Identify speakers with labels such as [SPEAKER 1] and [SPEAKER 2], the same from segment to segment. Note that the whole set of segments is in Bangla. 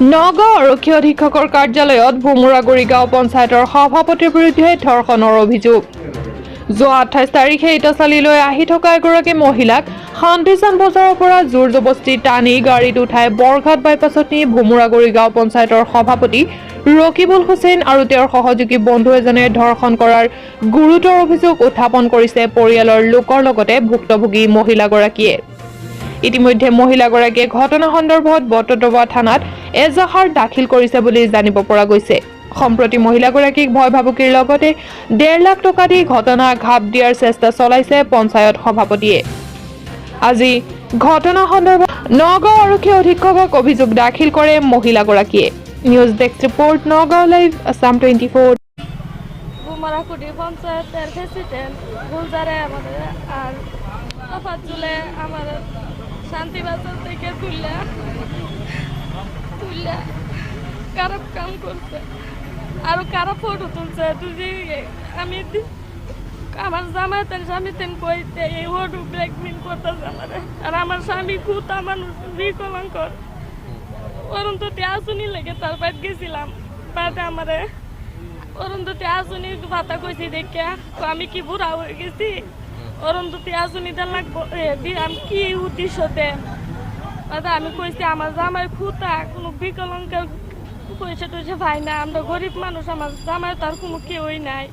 [SPEAKER 1] নগাঁও আৰক্ষী অধীক্ষকৰ কাৰ্যালয়ত ভোমোৰাগুৰি গাঁও পঞ্চায়তৰ সভাপতিৰ বিৰুদ্ধে ধৰ্ষণৰ অভিযোগ। যোৱা 28 তাৰিখে ইটাচালীলৈ আহি থকা এগৰাকী মহিলাক শান্তিচান বজাৰৰ পৰা জোৰ জবস্তি টানি গাড়ীত উঠাই বৰঘাট বাইপাছত নি ভোমোৰাগুৰি গাঁও পঞ্চায়তৰ সভাপতি ৰকিবুল হুছেইন আৰু তেওঁৰ সহযোগী বন্ধু এজনে ধৰ্ষণ কৰাৰ গুৰুতৰ অভিযোগ উত্থাপন কৰিছে পৰিয়ালৰ লোকৰ লগতে ভুক্তভোগী মহিলাগৰাকীয়ে। ইতিমধ্যে মহিলাগৰাকীয়ে ঘটনা সন্দৰ্ভত বটদ্ৰৱা থানাত এজাহাৰ দাখিল কৰিছে বুলি জানিব পৰা গৈছে। সম্প্ৰতি মহিলাগৰাকীক ভয় ভাবুকিৰ লগতে 1.5 লাখ টকা দি ঘটনা ঘাপ দিয়াৰ চেষ্টা চলাইছে পঞ্চায়ত সভাপতিয়ে। আজি ঘটনা সন্দৰ্ভত নগাঁও আৰক্ষী অধীক্ষকক অভিযোগ দাখিল কৰে মহিলাগৰাকীয়ে। News desk report Nagaon live Assam 24।
[SPEAKER 2] ভোমোরাগুড়ি পঞ্চায়েতের প্রেসিডেন্ট গুলজারে আমাদের আর তফাজ্জুলে আমার শান্তিবাজার থেকে তুললা খারাপ কাম করছে আর খারাপ ফটো তুলছে তুই আমি আমার জামাতের স্বামী তেন কইতে এই ফটো ব্ল্যাকমেল করতেছে আমার আর আমার স্বামী খুঁতা মানুষ বিকলাঙ্কর অরুন্ধতী আসুনি লেগে তার বাড়ি গেছিলাম বাদে আমারে অরুন্ধতী আসুনি ভাতা কইছি দেখে আমি কি বুড়া হয়ে গেছি অরুন্ধতী আসুনি দেন লাগবো আমি কি উদ্দেশ্যতে বাদে আমি কইছি আমার জামাই খুঁতা কোনো বিকলাঙ্গের পয়সা টয়সা ভাই না আমরা গরিব মানুষ আমার জামাই তার কোনো কেউই নাই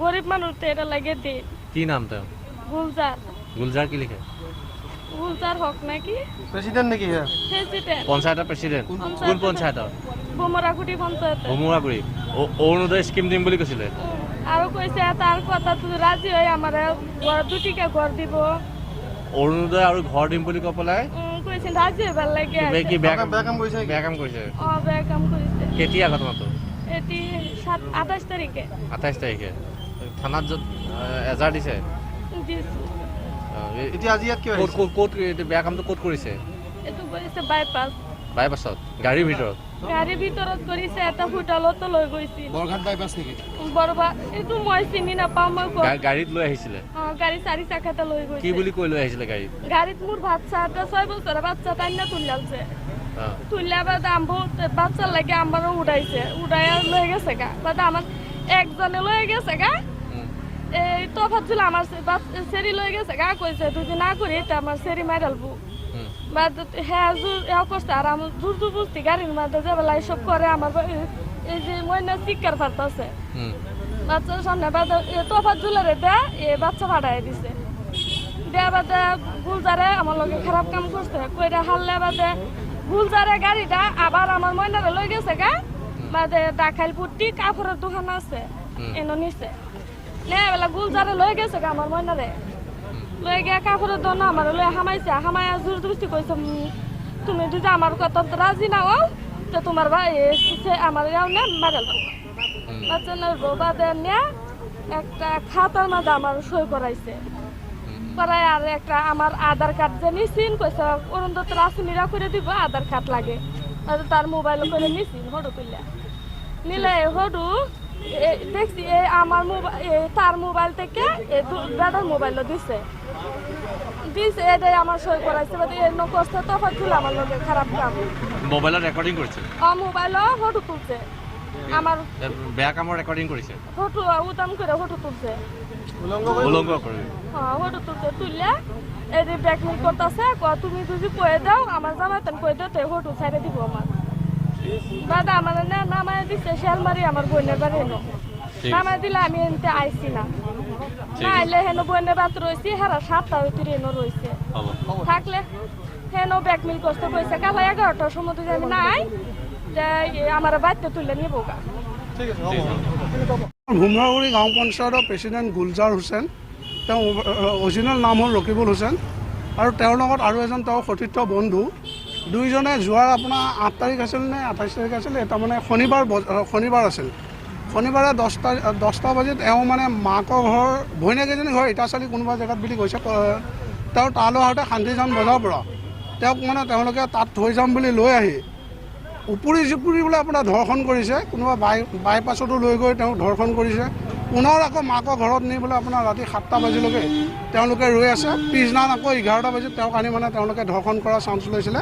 [SPEAKER 2] গরিব মানুষ তো এটা লাগে দে
[SPEAKER 3] কি নাম তো
[SPEAKER 2] গুলজার
[SPEAKER 3] গুলজার কি লিখে
[SPEAKER 2] গুলজার হক নাকি
[SPEAKER 4] প্রেসিডেন্ট নাকি হ্যাঁ
[SPEAKER 2] প্রেসিডেন্ট
[SPEAKER 3] পঞ্চায়েতৰ প্ৰেচিডেণ্ট কোন পঞ্চায়তৰ
[SPEAKER 2] ভোমোরাগুড়ি পঞ্চায়েত
[SPEAKER 3] ভোমোৰাগুৰি অৰুণোদয় স্কিম দিম বুলি কৈছিলে
[SPEAKER 2] আৰু কৈছে তাৰ কথা তুমি ৰাজি হৈ আমাৰ দুটিকা ঘৰ দিব
[SPEAKER 3] অৰুণোদয় আৰু ঘৰ দিম বুলি কৈ পেলাই
[SPEAKER 2] কৈছে ৰাজি হৈ ভাল লাগে
[SPEAKER 3] কি বেয়া
[SPEAKER 4] কাম কৰিছে
[SPEAKER 3] বেয়া কাম কৰিছে
[SPEAKER 2] বেয়া কাম কৰিছে
[SPEAKER 3] কেতিয়া ঘটনাটো
[SPEAKER 2] এটি 28 তাৰিখে
[SPEAKER 3] 28 তাৰিখে থানাত এজাৰ দিছে
[SPEAKER 2] দিছো
[SPEAKER 4] এতিয়া আজি ইয়াত কি হৈছে
[SPEAKER 3] ক'ত বেয়া কামটো ক'ত কৰিছে
[SPEAKER 2] এইটো কৰিছে বাইপাছ
[SPEAKER 3] বাইপাছত গাড়ীৰ ভিতৰত
[SPEAKER 2] গাড়ীৰ ভিতৰত কৰিছে এটা হোটেলতো লৈ গৈছিল
[SPEAKER 4] বৰঘাট বাইপাছ নেকি
[SPEAKER 2] বৰবা এইটো মই চিনি নাপাওঁ মই
[SPEAKER 3] গাড়ীত লৈ আহিছিলে
[SPEAKER 2] গাড়ী 4 চাকাতে লৈ গৈছে
[SPEAKER 3] কি বুলি কৈ লৈ আহিছিলে গাড়ীত
[SPEAKER 2] গাড়ীত মোৰ বাচ্চা এটা 6 বছৰৰ বাচ্চা টাইনা তুলিয়ালছে তুলিয়া বাদে বাচ্চার লাগে আমারও উড়াইছে উড়াইয়া লয়ে গেছে গা বাদে আমার একজনে লয়ে গেছে গা এই তফাজ্জুল আমার সেরি লয়ে গেছে গা কইছে তুই না করি তা আমার সেরি মাইরালবো বাদ হ্যাঁ করছে আর আমার জোর বুঝতে গাড়ির মধ্যে যে বেলা সব করে আমার এই যে ময়না শিকার ফারতাছে বাচ্চার সামনে বাদে তফাজ্জুলের দেয়া এ বাচ্চা ফাটাই দিছে দেয়া বাদে গুলজারে আমার লগে খারাপ কাম করছে কইরা হারলে বাদে গুলজারে গাড়িটা আবার আমার ময়নারে লই গেছে গা বাদে ডাকাইলপুরটি কাপড়ের দোকান আছে এনো নিছে নে বেলা গুলজারে লই গেছে গা আমার ময়নারে লই গিয়া কাপড়ের দোকান আমার লই হামাইছে হামায়া জোর জবরদস্তি কইছে তুমি যদি আমার কথা রাজি না হও তো তোমার ভাই আমার ইয়াও না মারাল বাচ্চা বাদে নিয়ে একটা খাতার মাঝে আমার সই করাইছে করাই আর একটা আমার আধার কার্ড যে নিছিন কইছে অরুন্ধতী রাসুনিরা করে দিব আধার কার্ড লাগে তার মোবাইল করে নিছিন ফটো তুললা নিলে ফটো দেখছি আমার মোবাইল তার মোবাইল থেকে দাদার মোবাইলও দিছে এটাই আমার সই করাইছে এর করছে তফাজ্জুল আমার লগে খারাপ কাম
[SPEAKER 3] মোবাইলত রেকর্ডিং কৰিছে
[SPEAKER 2] মোবাইলও ফটো তুলছে আমার
[SPEAKER 3] বেয়া কামৰ রেকর্ডিং কৰিছে
[SPEAKER 2] ফটো উদাম করে ফটো তুলছে
[SPEAKER 3] উলংঘ করে
[SPEAKER 2] ফটো তুলছে তুললে এই যে ব্ল্যাকমেল করতেছে তুমি যদি কয়ে দাও আমার জামাতেন কয়ে দাও তো ফটো ছাড়ে দিব আমার দাদা আমার নামায় দিচ্ছে শেলমারি আমার বোনের বাড়ি এনো নামায় দিলে আমি এনতে আইসি না না আইলে হেন বোনের বাত রয়েছি হেরা 7টা ভিতরে এনো রয়েছে থাকলে হেন ব্ল্যাকমেল করতে কইছে কাল 11টার সময় যদি আমি নাই আমার বাড়িতে তুলে নিব গা
[SPEAKER 5] ভোমোৰাগুৰি গাঁও পঞ্চায়তৰ প্ৰেচিডেণ্ট গুলজাৰ হুছেইন তেওঁ অৰিজিনেল নাম হ'ল ৰকিবুল হুছেইন আৰু তেওঁৰ লগত আৰু এজন তেওঁৰ সতীৰ্থ বন্ধু দুইজনে যোৱাৰ আপোনাৰ 8 তাৰিখ আছিল নে 28 তাৰিখ আছিল তাৰমানে শনিবাৰ আছিল শনিবাৰে 10টা বজাত এওঁ মানে মাকৰ ঘৰ ভৈনীয়েক এজনী ঘৰ ইটাচালি কোনোবা জেগাত বুলি কৈছে তেওঁ তালৈ আহোঁতে শান্তিচান বজাৰৰ পৰা তেওঁক মানে তেওঁলোকে তাত থৈ যাম বুলি লৈ আহি উপৰি জুপুৰি বোলে আপোনাৰ ধৰ্ষণ কৰিছে কোনোবা বাইপাছতো লৈ গৈ তেওঁক ধৰ্ষণ কৰিছে পুনৰ আকৌ মাকৰ ঘৰত নি বোলে আপোনাৰ ৰাতি 7টা বজালৈকে তেওঁলোকে ৰৈ আছে পিছদিনা আকৌ 11টা বজাত তেওঁক আনি মানে তেওঁলোকে ধৰ্ষণ কৰা চান্স লৈছিলে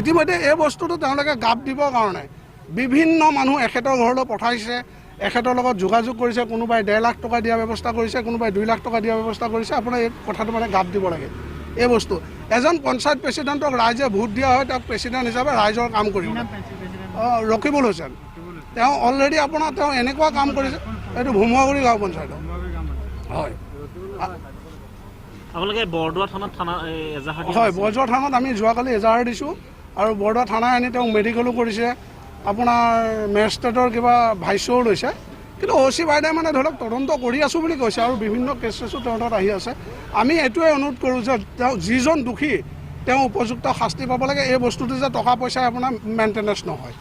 [SPEAKER 5] ইতিমধ্যে এই বস্তুটো তেওঁলোকে গাপ দিবৰ কাৰণে বিভিন্ন মানুহ এখেতৰ ঘৰলৈ পঠাইছে, এখেতৰ লগত যোগাযোগ কৰিছে, কোনোবাই 1.5 লাখ টকা দিয়াৰ ব্যৱস্থা কৰিছে, কোনোবাই 2 লাখ টকা দিয়াৰ ব্যৱস্থা কৰিছে। আপোনাৰ এই কথাটো মানে গাপ দিব লাগে। এই বস্তু এজন পঞ্চায়ত প্ৰেচিডেণ্টক ৰাইজে ভোট দিয়া হয়, তেওঁক প্ৰেচিডেণ্ট হিচাপে ৰাইজৰ কাম কৰিব। ৰকিবুল হুছেইন তেওঁ অলৰেডি আপোনাৰ তেওঁ এনেকুৱা কাম কৰিছে, এইটো ভুমুৱাগুৰি গাঁও পঞ্চায়তৰ হয়।
[SPEAKER 6] আপোনালোকে বৰদোৱা থানাত
[SPEAKER 5] হয়, বৰদোৱা থানাত আমি যোৱাকালি এজাহাৰ দিছোঁ আৰু বৰদোৱা থানাই আনি তেওঁক মেডিকেলো কৰিছে, আপোনাৰ মেজিষ্ট্ৰেটৰ কিবা ভাষ্যও লৈছে। কিন্তু OC বাইদেৱে মানে ধৰি লওক তদন্ত কৰি আছোঁ বুলি কৈছে আৰু বিভিন্ন কেছো তেওঁৰ তাত আহি আছে। আমি এইটোৱে অনুৰোধ কৰোঁ যে তেওঁ যিজন দোষী তেওঁ উপযুক্ত শাস্তি পাব লাগে। এই বস্তুটো যে টকা পইচাই আপোনাৰ মেইনটেনেঞ্চ নহয়।